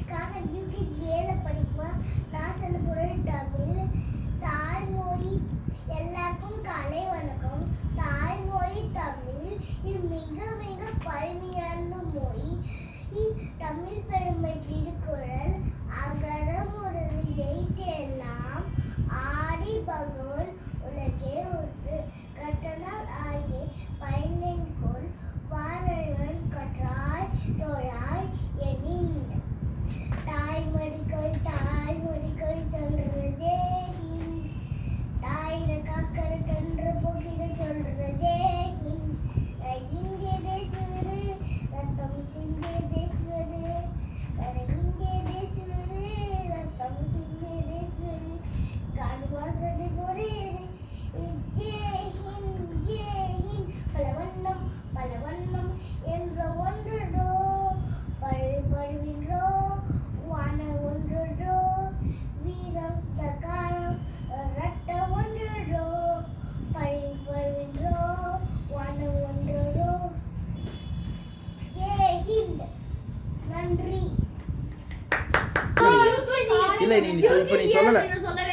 நான் யூகேஜி 7 படிக்கும்போது நான் சொல்ல போகிறேன் தமிழ். தாய்மொழி. எல்லாருக்கும் காலை வணக்கம். தாய்மொழி தமிழ். இது மிக மிக பழமையான மொழி. தமிழ் பெருமை திருக்குறள் அகர முதல எழுத்தெல்லாம் ஆதி பகவன் உலகே ஒன்று கற்றனால் ஆகிய பயனென்கொள் வாழவன் கற்றாய் தோழாய் எனின். தாய்மொழிகள் சொல்றதே தாயிர காக்கர கன்று போகிற சொல்றதே இந்திய தேசுவரு ரத்தம் சிந்திய தேசுவரு இந்திய தேசுவரு ரத்தம் சிந்திய தேசுவரு காணுமா சொல்லி போறேன். ஜெய் ஹிந்த் பல வண்ணம் என்ற ஒன்றோ பழுவின்றோ வான ஒன்றோ வீரம் தகாரம் ரட்ட ஒன்றோ பழுவின்றோ வான ஒன்றோ. ஜெய் ஹிந்த். நன்றி. இல்லை நீ சொல்லல